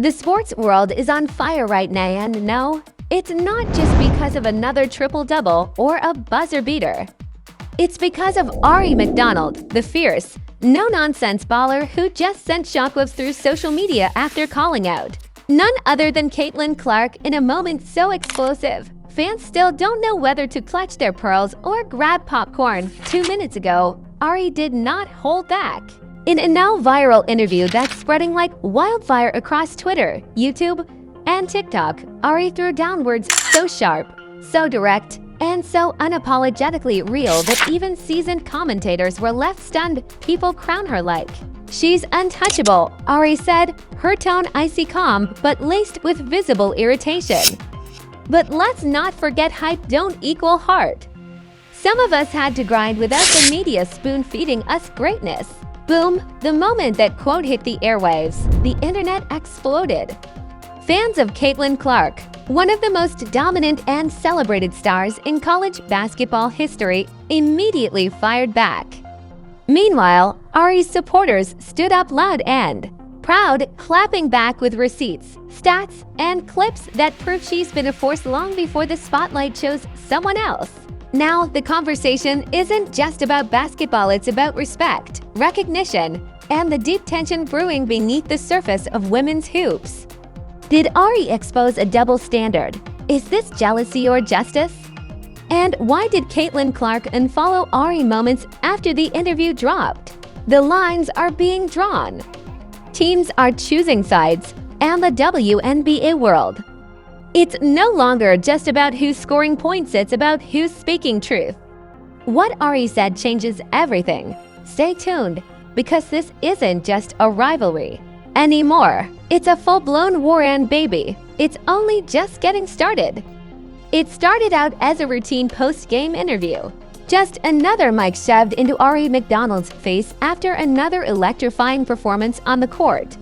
The sports world is on fire right now, and no, it's not just because of another triple-double or a buzzer beater. It's because of Aari McDonald, the fierce, no-nonsense baller who just sent shockwaves through social media after calling out none other than Caitlin Clark in a moment so explosive. Fans still don't know whether to clutch their pearls or grab popcorn. 2 minutes ago, Aari did not hold back. In a now viral interview that's spreading like wildfire across Twitter, YouTube, and TikTok, Aari threw down words so sharp, so direct, and so unapologetically real that even seasoned commentators were left stunned. People crown her like she's untouchable, Aari said, her tone icy calm but laced with visible irritation. But let's not forget hype don't equal heart. Some of us had to grind without the media spoon-feeding us greatness. Boom, the moment that quote hit the airwaves, the internet exploded. Fans of Caitlin Clark, one of the most dominant and celebrated stars in college basketball history, immediately fired back. Meanwhile, Aari's supporters stood up loud and proud, clapping back with receipts, stats, and clips that prove she's been a force long before the spotlight chose someone else. Now, the conversation isn't just about basketball, it's about respect, recognition, and the deep tension brewing beneath the surface of women's hoops. Did Aari expose a double standard? Is this jealousy or justice? And why did Caitlin Clark unfollow Aari moments after the interview dropped? The lines are being drawn. Teams are choosing sides, and the WNBA world. It's no longer just about who's scoring points, it's about who's speaking truth. What Aari said changes everything. Stay tuned, because this isn't just a rivalry anymore. It's a full-blown war, and baby, it's only just getting started. It started out as a routine post-game interview. Just another mic shoved into Aari McDonald's face after another electrifying performance on the court.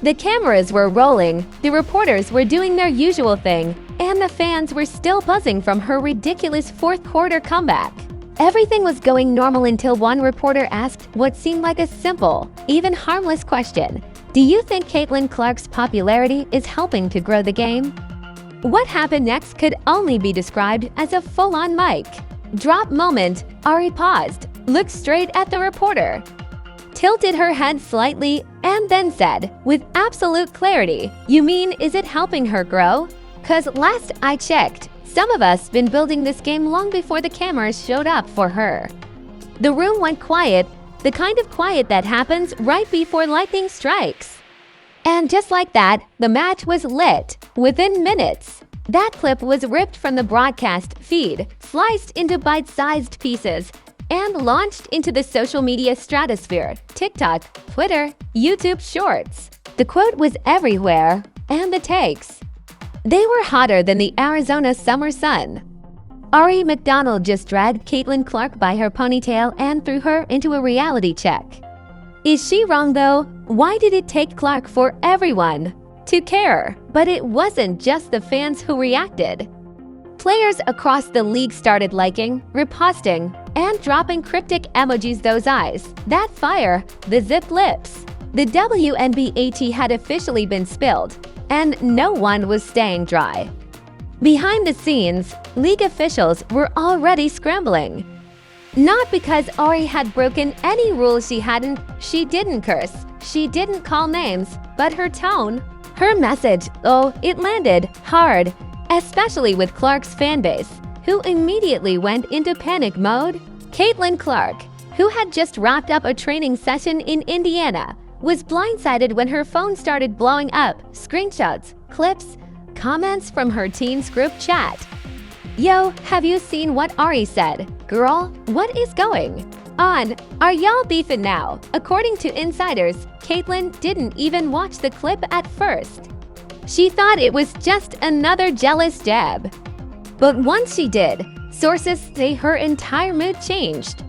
The cameras were rolling, the reporters were doing their usual thing, and the fans were still buzzing from her ridiculous fourth-quarter comeback. Everything was going normal until one reporter asked what seemed like a simple, even harmless question. Do you think Caitlin Clark's popularity is helping to grow the game? What happened next could only be described as a full-on mic drop moment. Aari paused, looked straight at the reporter, tilted her head slightly, and then said, with absolute clarity, "You mean, is it helping her grow? 'Cause last I checked, some of us been building this game long before the cameras showed up for her." The room went quiet, the kind of quiet that happens right before lightning strikes. And just like that, the match was lit within minutes. That clip was ripped from the broadcast feed, sliced into bite-sized pieces, and launched into the social media stratosphere, TikTok, Twitter, YouTube Shorts. The quote was everywhere, and the takes, they were hotter than the Arizona summer sun. Aari McDonald just dragged Caitlin Clark by her ponytail and threw her into a reality check. Is she wrong though? Why did it take Clark for everyone to care? But it wasn't just the fans who reacted. Players across the league started liking, reposting, and dropping cryptic emojis. Those eyes, that fire, the zipped lips. The WNBA tea had officially been spilled, and no one was staying dry. Behind the scenes, league officials were already scrambling. Not because Aari had broken any rules she didn't curse, she didn't call names, but her tone, her message, oh, it landed hard. Especially with Clark's fanbase, who immediately went into panic mode. Caitlin Clark, who had just wrapped up a training session in Indiana, was blindsided when her phone started blowing up. Screenshots, clips, comments from her team's group chat. Yo, have you seen what Aari said? Girl, what is going on? Are y'all beefing now? According to insiders, Caitlin didn't even watch the clip at first. She thought it was just another jealous jab. But once she did, sources say her entire mood changed.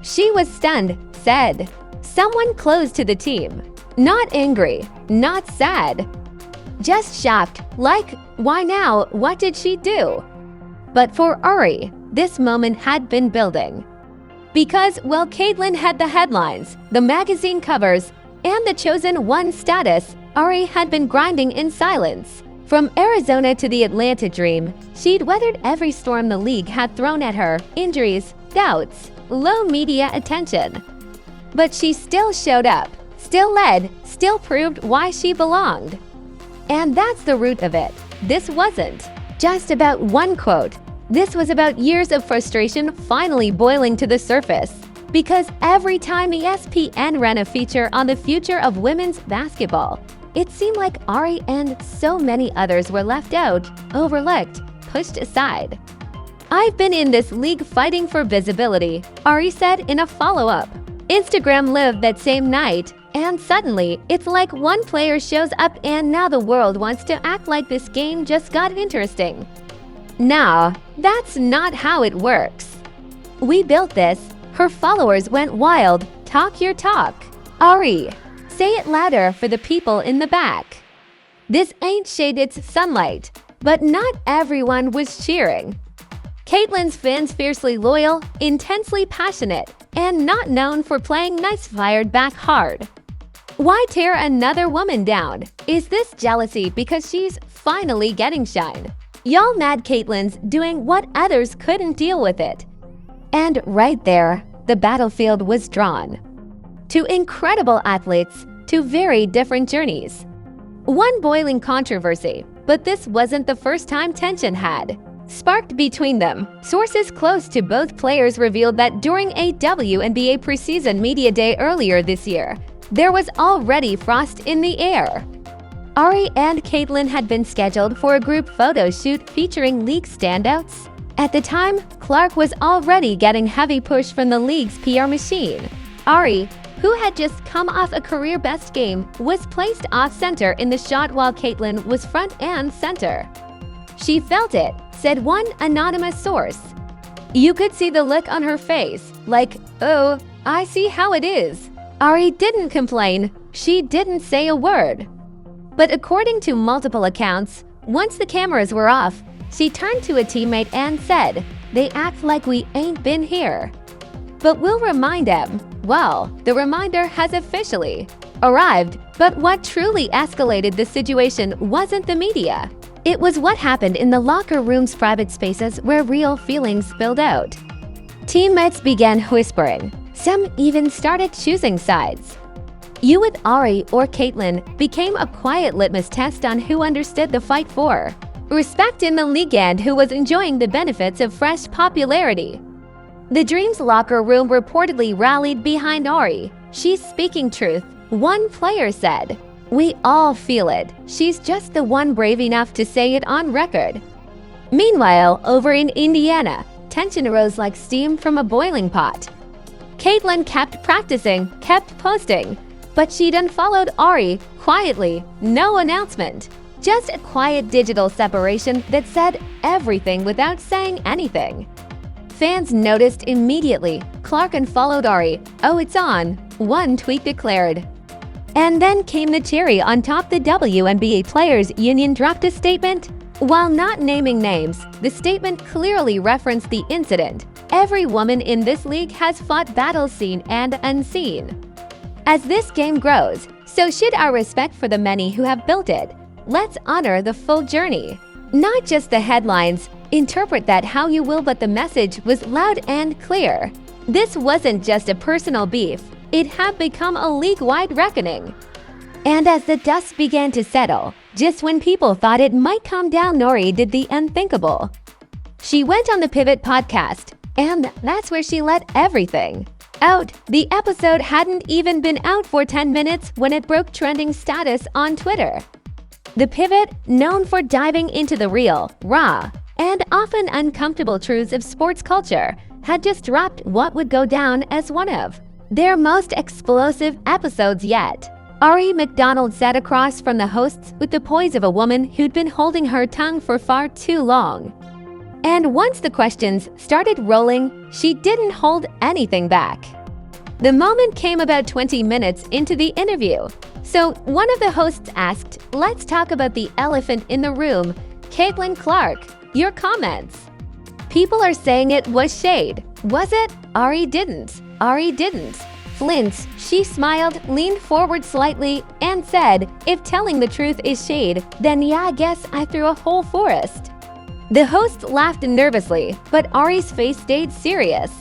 She was stunned, said someone close to the team. Not angry, not sad. Just shocked, like, why now? What did she do? But for Aari, this moment had been building. Because while Caitlin had the headlines, the magazine covers, and the chosen one status, Aari had been grinding in silence. From Arizona to the Atlanta dream, she'd weathered every storm the league had thrown at her: injuries, doubts, low media attention. But she still showed up, still led, still proved why she belonged. And that's the root of it. This wasn't just about one quote. This was about years of frustration finally boiling to the surface. Because every time ESPN ran a feature on the future of women's basketball, it seemed like Aari and so many others were left out, overlooked, pushed aside. "I've been in this league fighting for visibility," Aari said in a follow-up. Instagram lived that same night, and suddenly, it's like one player shows up and now the world wants to act like this game just got interesting. No, that's not how it works. "We built this." Her followers went wild. "Talk your talk. Aari, say it louder for the people in the back." This ain't shade, it's sunlight. But not everyone was cheering. Caitlyn's fans, fiercely loyal, intensely passionate, and not known for playing nice, fired back hard. Why tear another woman down? Is this jealousy because she's finally getting shine? Y'all mad Caitlyn's doing what others couldn't deal with it. And right there, the battlefield was drawn. Two incredible athletes, two very different journeys. One boiling controversy, but this wasn't the first time tension had sparked between them. Sources close to both players revealed that during a WNBA preseason media day earlier this year, there was already frost in the air. Aari and Caitlyn had been scheduled for a group photo shoot featuring league standouts. At the time, Clark was already getting heavy push from the league's PR machine. Aari, who had just come off a career-best game, was placed off-center in the shot while Caitlyn was front and center. "She felt it," said one anonymous source. "You could see the look on her face, like, oh, I see how it is." Aari didn't complain. She didn't say a word. But according to multiple accounts, once the cameras were off, she turned to a teammate and said, "They act like we ain't been here. But we'll remind them." Well, the reminder has officially arrived. But what truly escalated the situation wasn't the media. It was what happened in the locker room's private spaces where real feelings spilled out. Teammates began whispering. Some even started choosing sides. You with Aari or Caitlyn became a quiet litmus test on who understood the fight for respect in the league and who was enjoying the benefits of fresh popularity. The Dream's locker room reportedly rallied behind Aari. "She's speaking truth," one player said. "We all feel it. She's just the one brave enough to say it on record." Meanwhile, over in Indiana, tension rose like steam from a boiling pot. Caitlyn kept practicing, kept posting, but she'd unfollowed Aari quietly, no announcement. Just a quiet digital separation that said everything without saying anything. Fans noticed immediately. Clark unfollowed Aari. "Oh, it's on," one tweet declared. And then came the cherry on top. The WNBA Players Union dropped a statement. While not naming names, the statement clearly referenced the incident. Every woman in this league has fought battles seen and unseen. As this game grows, so should our respect for the many who have built it. Let's honor the full journey. Not just the headlines. Interpret that how you will, but the message was loud and clear. This wasn't just a personal beef. It had become a league-wide reckoning. And as the dust began to settle, just when people thought it might calm down, Aari did the unthinkable. She went on the Pivot podcast, and that's where she let everything out. The episode hadn't even been out for 10 minutes when it broke trending status on Twitter. The Pivot, known for diving into the real, raw, and often uncomfortable truths of sports culture, had just dropped what would go down as one of their most explosive episodes yet. Aari McDonald sat across from the hosts with the poise of a woman who'd been holding her tongue for far too long. And once the questions started rolling, she didn't hold anything back. The moment came about 20 minutes into the interview. So one of the hosts asked, "Let's talk about the elephant in the room. Caitlyn Clark, your comments." People are saying it was shade. Was it? Aari didn't. flinched, she smiled, leaned forward slightly, and said, "If telling the truth is shade, then yeah, I guess I threw a whole forest." The host laughed nervously, but Aari's face stayed serious.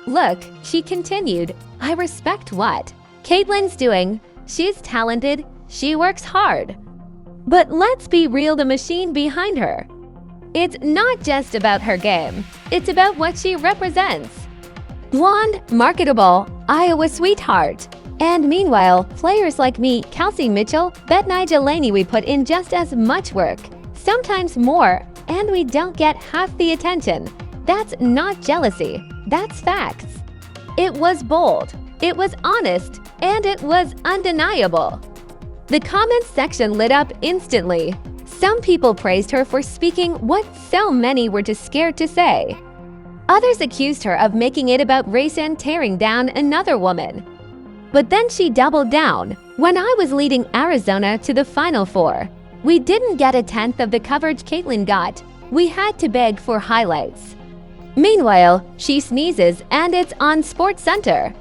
"Look," she continued, "I respect what Caitlyn's doing. She's talented, she works hard. But let's be real, the machine behind her. It's not just about her game, it's about what she represents. Blonde, marketable, Iowa sweetheart. And meanwhile, players like me, Kelsey Mitchell, Betnai Delaney, we put in just as much work, sometimes more, and we don't get half the attention. That's not jealousy, that's facts." It was bold, it was honest, and it was undeniable. The comments section lit up instantly. Some people praised her for speaking what so many were too scared to say. Others accused her of making it about race and tearing down another woman. But then she doubled down. "When I was leading Arizona to the Final Four, we didn't get a tenth of the coverage Caitlyn got. We had to beg for highlights." Meanwhile, she sneezes and it's on SportsCenter.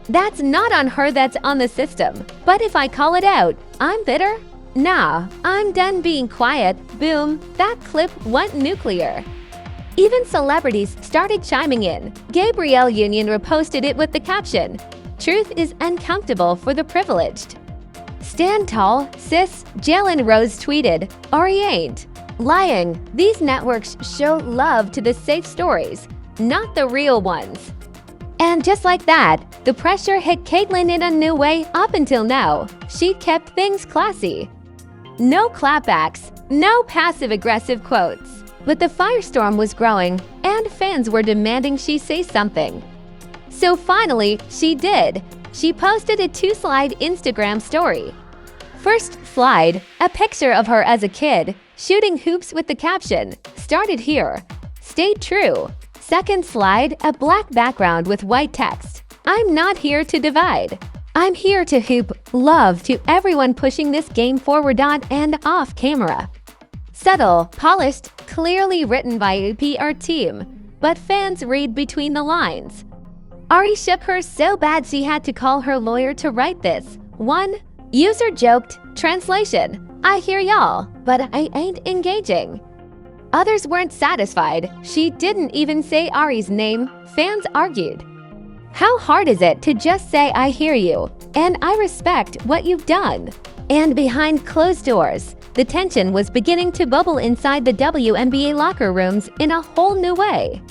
That's not on her, that's on the system. But if I call it out, I'm bitter? Nah, I'm done being quiet. Boom, that clip went nuclear. Even celebrities started chiming in. Gabrielle Union reposted it with the caption, "Truth is uncomfortable for the privileged." "Stand tall, sis," Jalen Rose tweeted. "Aari ain't lying. These networks show love to the safe stories, not the real ones." And just like that, the pressure hit Caitlyn in a new way. Up until now, she kept things classy. No clapbacks, no passive-aggressive quotes. But the firestorm was growing, and fans were demanding she say something. So finally, she did. She posted a 2-slide Instagram story. First slide, a picture of her as a kid, shooting hoops with the caption, "Started here. Stay true." Second slide, a black background with white text, "I'm not here to divide. I'm here to hoop love to everyone pushing this game forward on and off camera." Subtle, polished, clearly written by a PR team, but fans read between the lines. Aari shook her so bad she had to call her lawyer to write this. One user joked, translation, "I hear y'all, but I ain't engaging." Others weren't satisfied. She didn't even say Aari's name. Fans argued. How hard is it to just say "I hear you" and "I respect what you've done"? And behind closed doors, the tension was beginning to bubble inside the WNBA locker rooms in a whole new way.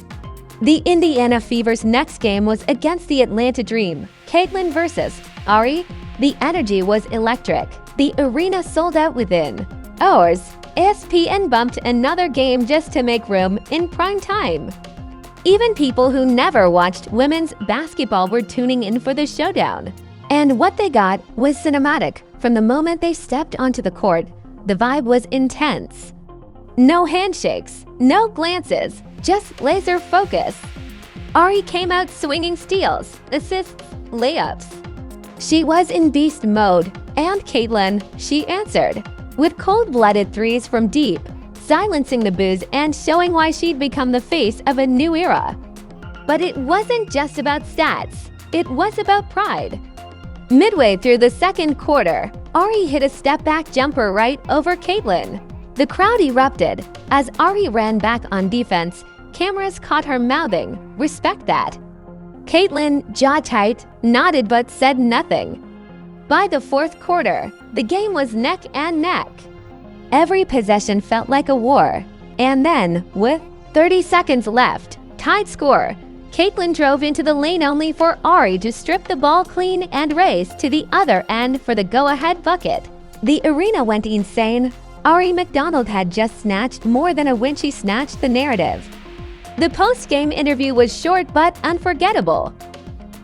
The Indiana Fever's next game was against the Atlanta Dream. Caitlyn versus Aari. The energy was electric. The arena sold out within hours. ESPN bumped another game just to make room in prime time. Even people who never watched women's basketball were tuning in for the showdown. And what they got was cinematic. From the moment they stepped onto the court, the vibe was intense. No handshakes, no glances, just laser focus. Aari came out swinging steals, assists, layups. She was in beast mode, and Caitlyn, she answered with cold-blooded threes from deep, silencing the boos and showing why she'd become the face of a new era. But it wasn't just about stats, it was about pride. Midway through the second quarter, Aari hit a step-back jumper right over Caitlyn. The crowd erupted. As Aari ran back on defense, cameras caught her mouthing, "Respect that." Caitlyn, jaw tight, nodded but said nothing. By the fourth quarter, the game was neck and neck. Every possession felt like a war. And then, with 30 seconds left, tied score, Caitlyn drove into the lane only for Aari to strip the ball clean and race to the other end for the go-ahead bucket. The arena went insane. Aari McDonald had just snatched more than a win. She snatched the narrative. The post-game interview was short but unforgettable.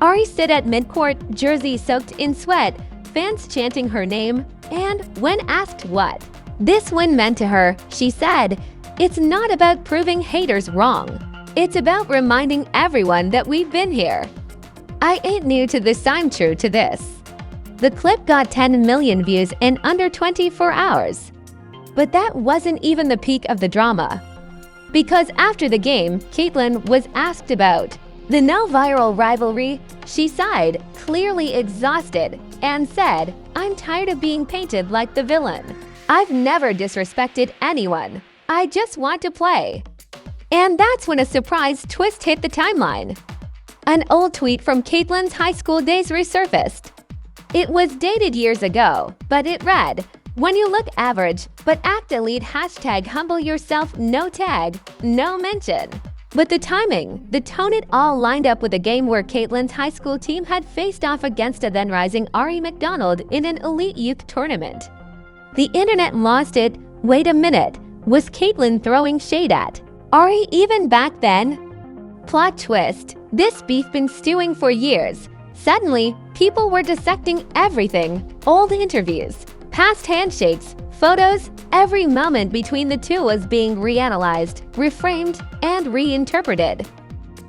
Aari stood at midcourt, jersey soaked in sweat, fans chanting her name, and when asked what this win meant to her, she said, "It's not about proving haters wrong. It's about reminding everyone that we've been here. I ain't new to this, I'm true to this." The clip got 10 million views in under 24 hours. But that wasn't even the peak of the drama. Because after the game, Caitlyn was asked about The no viral rivalry, she sighed, clearly exhausted, and said, "I'm tired of being painted like the villain. I've never disrespected anyone. I just want to play." And that's when a surprise twist hit the timeline. An old tweet from Caitlin's high school days resurfaced. It was dated years ago, but it read, "When you look average, but act elite, hashtag humble yourself, no tag, no mention." But the timing, the tone, it all lined up with a game where Caitlin's high school team had faced off against a then-rising Aari McDonald in an elite youth tournament. The internet lost it. Wait a minute, was Caitlin throwing shade at Aari even back then? Plot twist, this beef been stewing for years. Suddenly, people were dissecting everything, old interviews, past handshakes, photos. Every moment between the two was being reanalyzed, reframed, and reinterpreted.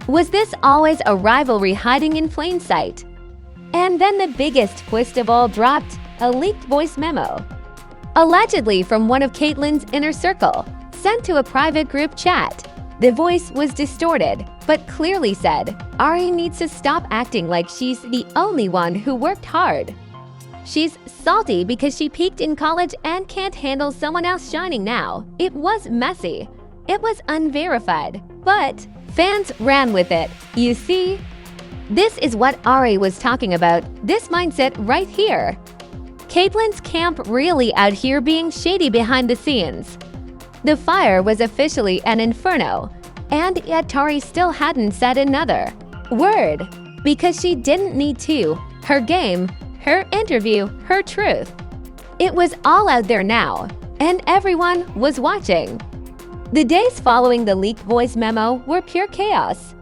Was this always a rivalry hiding in plain sight? And then the biggest twist of all dropped, a leaked voice memo. Allegedly from one of Caitlin's inner circle, sent to a private group chat. The voice was distorted, but clearly said, "Aari needs to stop acting like she's the only one who worked hard. She's salty because she peaked in college and can't handle someone else shining now." It was messy. It was unverified, but fans ran with it. You see? This is what Aari was talking about, this mindset right here. Caitlin's camp really out here being shady behind the scenes. The fire was officially an inferno, and yet Aari still hadn't said another word because she didn't need to. Her game, her interview, her truth. It was all out there now, and everyone was watching. The days following the leaked voice memo were pure chaos.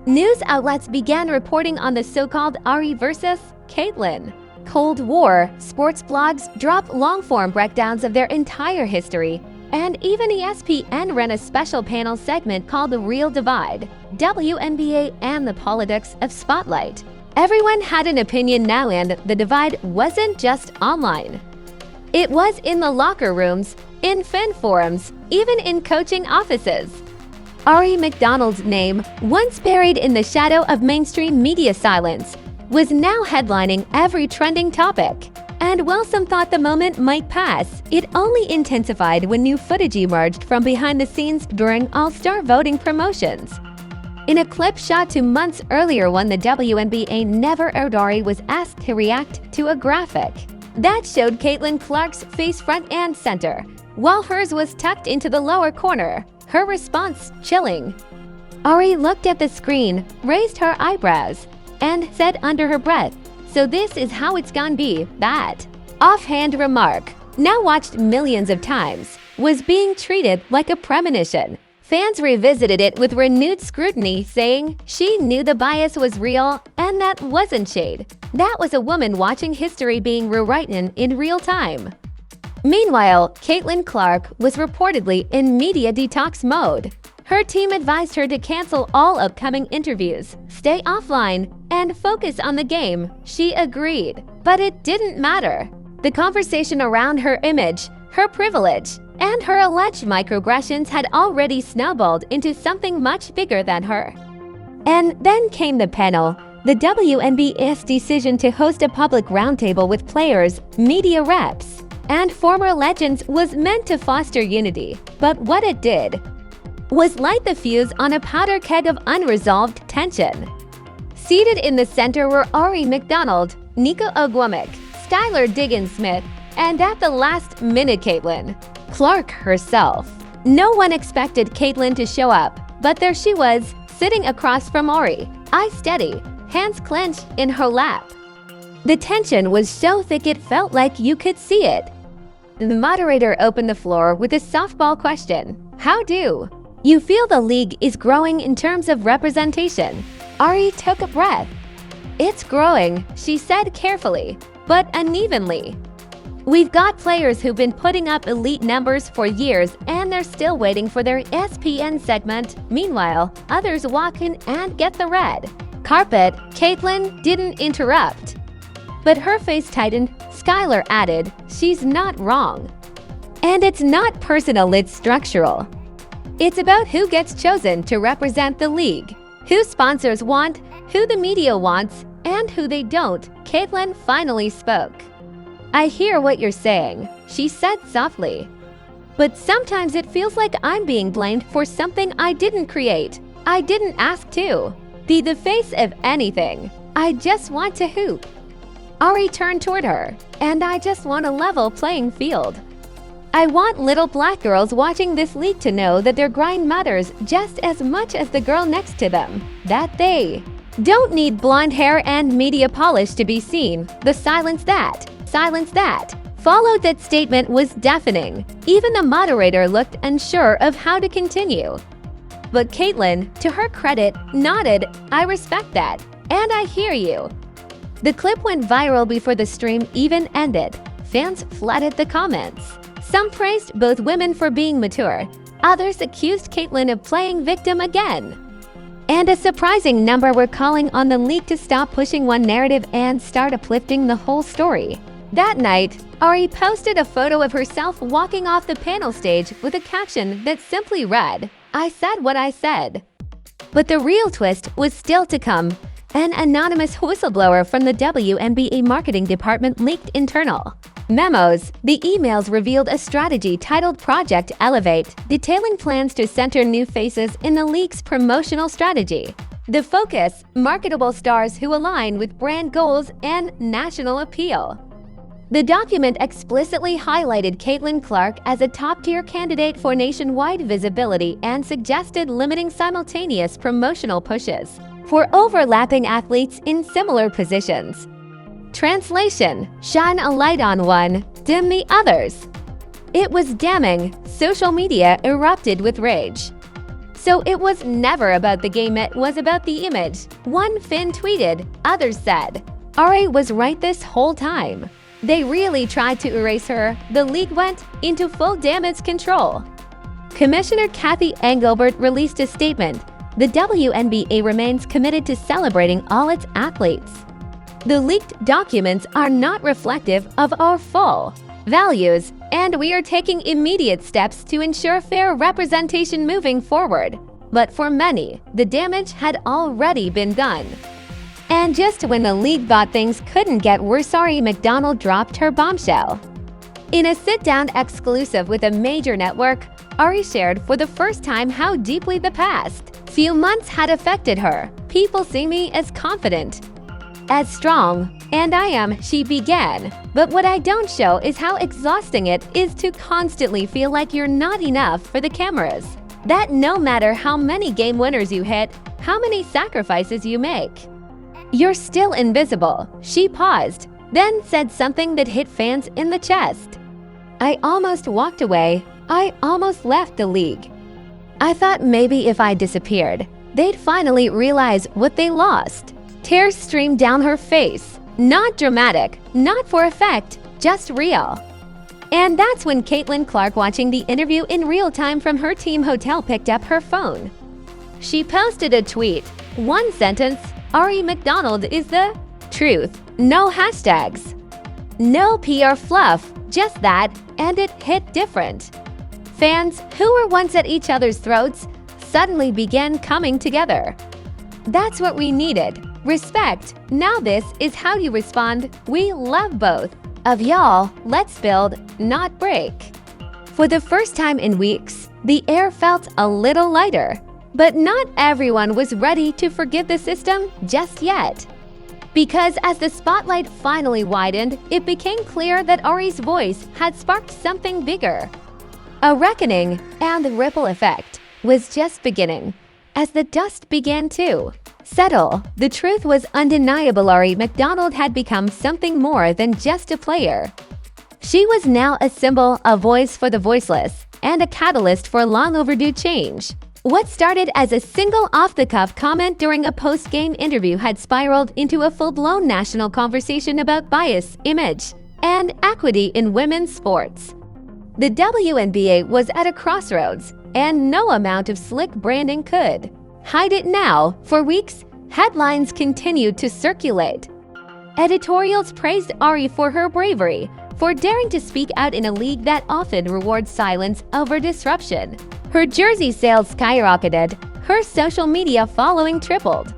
News outlets began reporting on the so-called Aari versus Caitlin Cold War. Sports blogs dropped long-form breakdowns of their entire history, and even ESPN ran a special panel segment called The Real Divide, WNBA and the Politics of Spotlight. Everyone had an opinion now, and the divide wasn't just online. It was in the locker rooms, in fan forums, even in coaching offices. Aari McDonald's name, once buried in the shadow of mainstream media silence, was now headlining every trending topic. And while some thought the moment might pass, it only intensified when new footage emerged from behind the scenes during All-Star voting promotions. In a clip shot 2 months earlier when the WNBA never aired, Aari was asked to react to a graphic that showed Caitlin Clark's face front and center, while hers was tucked into the lower corner. Her response chilling. Aari looked at the screen, raised her eyebrows, and said under her breath, "So this is how it's gonna be." That offhand remark, now watched millions of times, was being treated like a premonition. Fans revisited it with renewed scrutiny, saying she knew the bias was real and that wasn't shade. That was a woman watching history being rewritten in real time. Meanwhile, Caitlin Clark was reportedly in media detox mode. Her team advised her to cancel all upcoming interviews, stay offline, and focus on the game. She agreed, but it didn't matter. The conversation around her image, her privilege, and her alleged microaggressions had already snowballed into something much bigger than her. And then came the panel. The WNBA's decision to host a public roundtable with players, media reps, and former legends was meant to foster unity, but what it did was light the fuse on a powder keg of unresolved tension. Seated in the center were Aari McDonald, Nico Ogwumik, Skylar Diggins-Smith, and at the last minute, Caitlin Clark herself. No one expected Caitlin to show up, but there she was, sitting across from Aari, eyes steady, hands clenched in her lap. The tension was so thick it felt like you could see it. The moderator opened the floor with a softball question. "How do you feel the league is growing in terms of representation?" Aari took a breath. "It's growing," she said carefully, "but unevenly. We've got players who've been putting up elite numbers for years and they're still waiting for their ESPN segment. Meanwhile, others walk in and get the red carpet." Caitlin didn't interrupt, but her face tightened. Skylar added, "She's not wrong. And it's not personal, it's structural. It's about who gets chosen to represent the league." Who sponsors want, who the media wants, and who they don't, Caitlyn finally spoke. "I hear what you're saying," she said softly. "But sometimes it feels like I'm being blamed for something I didn't create. I didn't ask to be the face of anything. I just want to hoop." Aari turned toward her, "And I just want a level playing field. I want little black girls watching this league to know that their grind matters just as much as the girl next to them. That they don't need blonde hair and media polish to be seen." The silence that followed that statement was deafening. Even the moderator looked unsure of how to continue. But Caitlyn, to her credit, nodded. "I respect that, and I hear you." The clip went viral before the stream even ended. Fans flooded the comments. Some praised both women for being mature. Others accused Caitlyn of playing victim again. And a surprising number were calling on the league to stop pushing one narrative and start uplifting the whole story. That night, Aari posted a photo of herself walking off the panel stage with a caption that simply read, "I said what I said." But the real twist was still to come. An anonymous whistleblower from the WNBA marketing department leaked internal memos. The emails revealed a strategy titled Project Elevate, detailing plans to center new faces in the league's promotional strategy. The focus, marketable stars who align with brand goals and national appeal. The document explicitly highlighted Caitlyn Clark as a top-tier candidate for nationwide visibility and suggested limiting simultaneous promotional pushes for overlapping athletes in similar positions. Translation: shine a light on one, dim the others. It was damning. Social media erupted with rage. "So it was never about the game, it was about the image," one fan tweeted. Others said, "Aari was right this whole time. They really tried to erase her." The league went into full damage control. Commissioner Kathy Engelbert released a statement. The WNBA remains committed to celebrating all its athletes. The leaked documents are not reflective of our full values, and we are taking immediate steps to ensure fair representation moving forward. But for many, the damage had already been done. And just when the league thought things couldn't get worse, Aari McDonald dropped her bombshell. In a sit-down exclusive with a major network, Aari shared for the first time how deeply the past few months had affected her. "People see me as confident, as strong, and I am," she began. "But what I don't show is how exhausting it is to constantly feel like you're not enough for the cameras. That no matter how many game winners you hit, how many sacrifices you make, you're still invisible." She paused, then said something that hit fans in the chest. "I almost walked away. I almost left the league. I thought maybe if I disappeared, they'd finally realize what they lost." Tears streamed down her face. Not dramatic, not for effect, just real. And that's when Caitlyn Clark, watching the interview in real time from her team hotel, picked up her phone. She posted a tweet. One sentence: "Aari McDonald is the truth." No hashtags. No PR fluff, just that, and it hit different. Fans, who were once at each other's throats, suddenly began coming together. That's what we needed. Respect. Now this is how you respond. We love both of y'all. Let's build, not break. For the first time in weeks, the air felt a little lighter. But not everyone was ready to forgive the system just yet. Because as the spotlight finally widened, it became clear that Aari's voice had sparked something bigger. A reckoning, and the ripple effect was just beginning. As the dust began to settle, the truth was undeniable. Aari McDonald had become something more than just a player. She was now a symbol, a voice for the voiceless, and a catalyst for long overdue change. What started as a single off-the-cuff comment during a post-game interview had spiraled into a full-blown national conversation about bias, image, and equity in women's sports. The WNBA was at a crossroads, and no amount of slick branding could hide it now. For weeks, headlines continued to circulate. Editorials praised Aari for her bravery, for daring to speak out in a league that often rewards silence over disruption. Her jersey sales skyrocketed, her social media following tripled.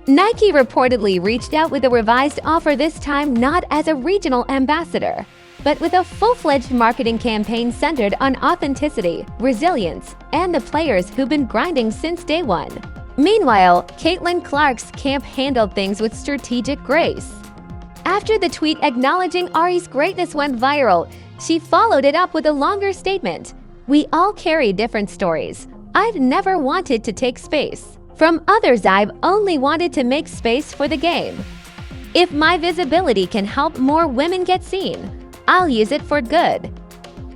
Nike reportedly reached out with a revised offer, this time not as a regional ambassador, but with a full-fledged marketing campaign centered on authenticity, resilience, and the players who've been grinding since day one. Meanwhile, Caitlin Clark's camp handled things with strategic grace. After the tweet acknowledging Aari's greatness went viral, she followed it up with a longer statement. "We all carry different stories. I've never wanted to take space from others. I've only wanted to make space for the game. If my visibility can help more women get seen, I'll use it for good."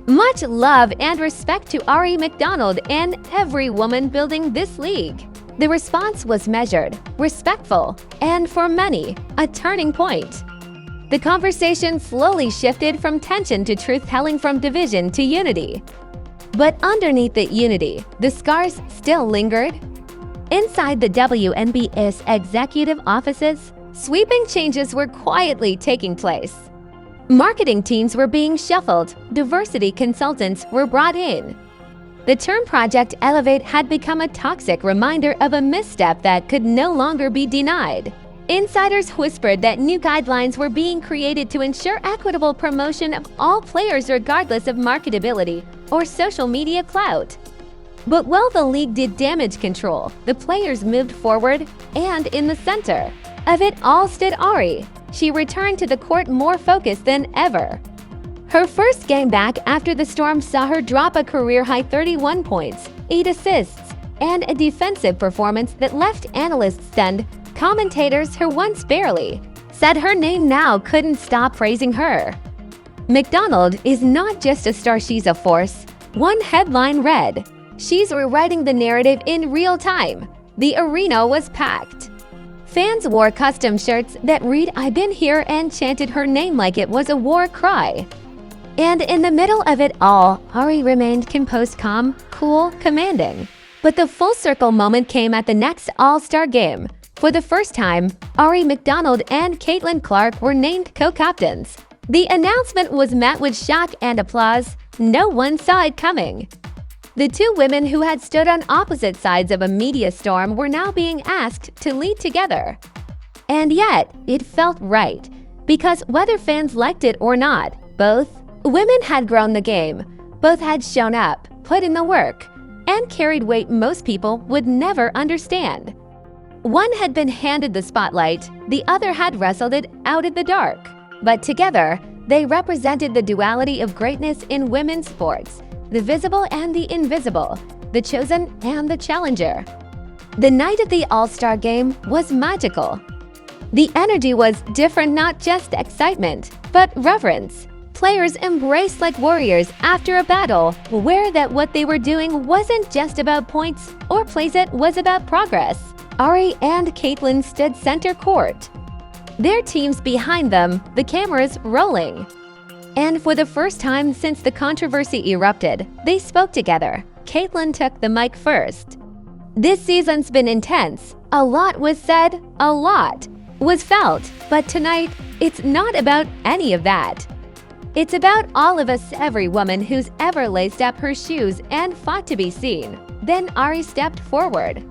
Much love and respect to Aari McDonald and every woman building this league. The response was measured, respectful, and for many, a turning point. The conversation slowly shifted from tension to truth-telling, from division to unity. But underneath the unity, the scars still lingered. Inside the WNBA's executive offices, sweeping changes were quietly taking place. Marketing teams were being shuffled, diversity consultants were brought in. The term Project Elevate had become a toxic reminder of a misstep that could no longer be denied. Insiders whispered that new guidelines were being created to ensure equitable promotion of all players regardless of marketability or social media clout. But while the league did damage control, the players moved forward, and in the center of it all stood Aari. She returned to the court more focused than ever. Her first game back after the storm saw her drop a career-high 31 points, 8 assists, and a defensive performance that left analysts stunned. Commentators who once barely said her name now couldn't stop praising her. McDonald is not just a star, she's a force. One headline read, "She's rewriting the narrative in real time." The arena was packed. Fans wore custom shirts that read "I've been here" and chanted her name like it was a war cry. And in the middle of it all, Aari remained composed, calm, cool, commanding. But the full circle moment came at the next All-Star game. For the first time, Aari McDonald and Caitlin Clark were named co-captains. The announcement was met with shock and applause. No one saw it coming. The two women who had stood on opposite sides of a media storm were now being asked to lead together. And yet, it felt right, because whether fans liked it or not, both women had grown the game. Both had shown up, put in the work, and carried weight most people would never understand. One had been handed the spotlight, the other had wrestled it out in the dark. But together, they represented the duality of greatness in women's sports, the visible and the invisible, the chosen and the challenger. The night of the All-Star game was magical. The energy was different, not just excitement, but reverence. Players embraced like warriors after a battle, aware that what they were doing wasn't just about points or plays, it was about progress. Aari and Caitlin stood center court, their teams behind them, the cameras rolling. And for the first time since the controversy erupted, they spoke together. Caitlin took the mic first. "This season's been intense. A lot was said, a lot was felt, but tonight, it's not about any of that. It's about all of us, every woman who's ever laced up her shoes and fought to be seen." Then Aari stepped forward.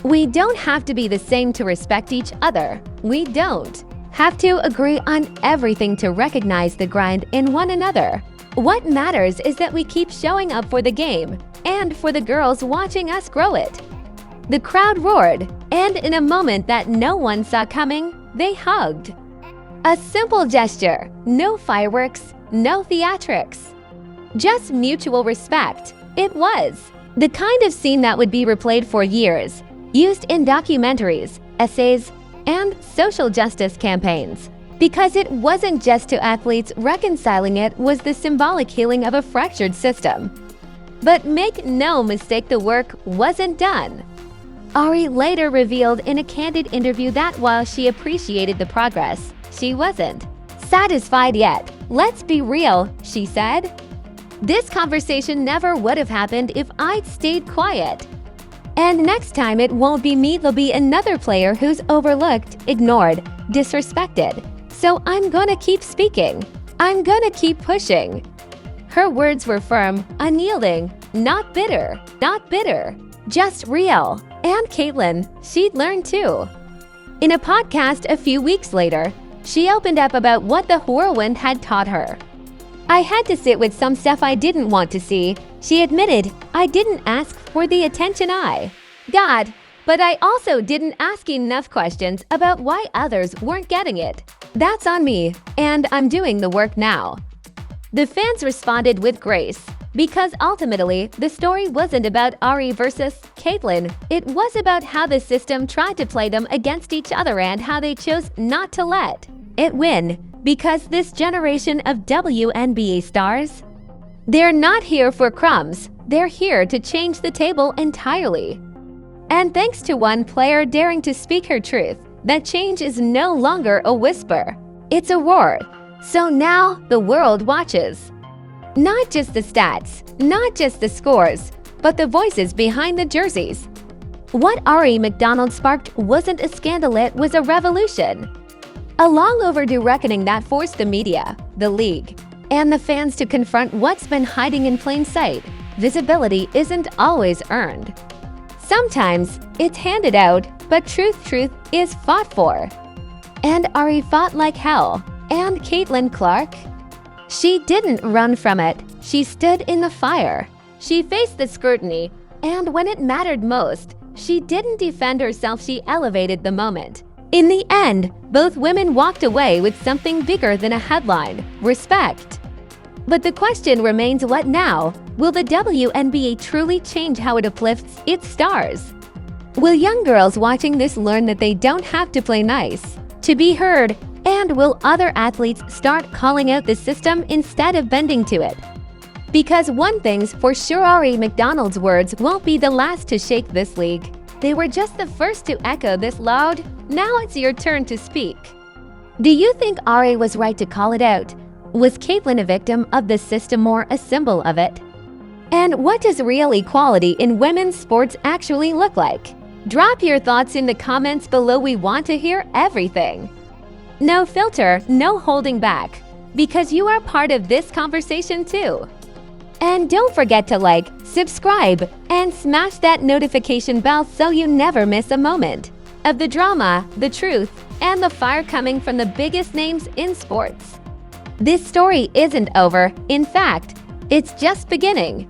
"We don't have to be the same to respect each other. We don't have to agree on everything to recognize the grind in one another. What matters is that we keep showing up for the game and for the girls watching us grow it." The crowd roared, and in a moment that no one saw coming, they hugged. A simple gesture, no fireworks, no theatrics. Just mutual respect. It was the kind of scene that would be replayed for years, used in documentaries, essays, and social justice campaigns. Because it wasn't just to athletes, reconciling it was the symbolic healing of a fractured system. But make no mistake, the work wasn't done. Aari later revealed in a candid interview that while she appreciated the progress, she wasn't satisfied yet. "Let's be real," she said. "This conversation never would have happened if I'd stayed quiet. And next time it won't be me, there'll be another player who's overlooked, ignored, disrespected. So I'm gonna keep speaking. I'm gonna keep pushing." Her words were firm, unyielding, not bitter, not bitter. just real. And Caitlyn, she'd learned too. In a podcast a few weeks later, she opened up about what the whirlwind had taught her. "I had to sit with some stuff I didn't want to see," she admitted. "I didn't ask for the attention I got, but I also didn't ask enough questions about why others weren't getting it. That's on me, and I'm doing the work now." The fans responded with grace, because ultimately, the story wasn't about Aari versus Caitlyn. It was about how the system tried to play them against each other and how they chose not to let it win. Because this generation of WNBA stars, they're not here for crumbs. They're here to change the table entirely. And thanks to one player daring to speak her truth, that change is no longer a whisper. It's a roar. So now the world watches. Not just the stats, not just the scores, but the voices behind the jerseys. What Aari McDonald sparked wasn't a scandal, it was a revolution. A long overdue reckoning that forced the media, the league, and the fans to confront what's been hiding in plain sight. Visibility isn't always earned. Sometimes it's handed out, but truth is fought for. And Aari fought like hell. And Caitlyn Clark? She didn't run from it. She stood in the fire. She faced the scrutiny, and when it mattered most, she didn't defend herself, she elevated the moment. In the end, both women walked away with something bigger than a headline: respect. But the question remains, what now? Will the WNBA truly change how it uplifts its stars? Will young girls watching this learn that they don't have to play nice to be heard? And will other athletes start calling out the system instead of bending to it? Because one thing's for sure, Aari McDonald's words won't be the last to shake this league. They were just the first to echo this loud. Now it's your turn to speak. Do you think Aari was right to call it out? Was Caitlyn a victim of the system or a symbol of it? And what does real equality in women's sports actually look like? Drop your thoughts in the comments below. We want to hear everything. No filter, no holding back, because you are part of this conversation too. And don't forget to like, subscribe, and smash that notification bell so you never miss a moment of the drama, the truth, and the fire coming from the biggest names in sports. This story isn't over. In fact, it's just beginning.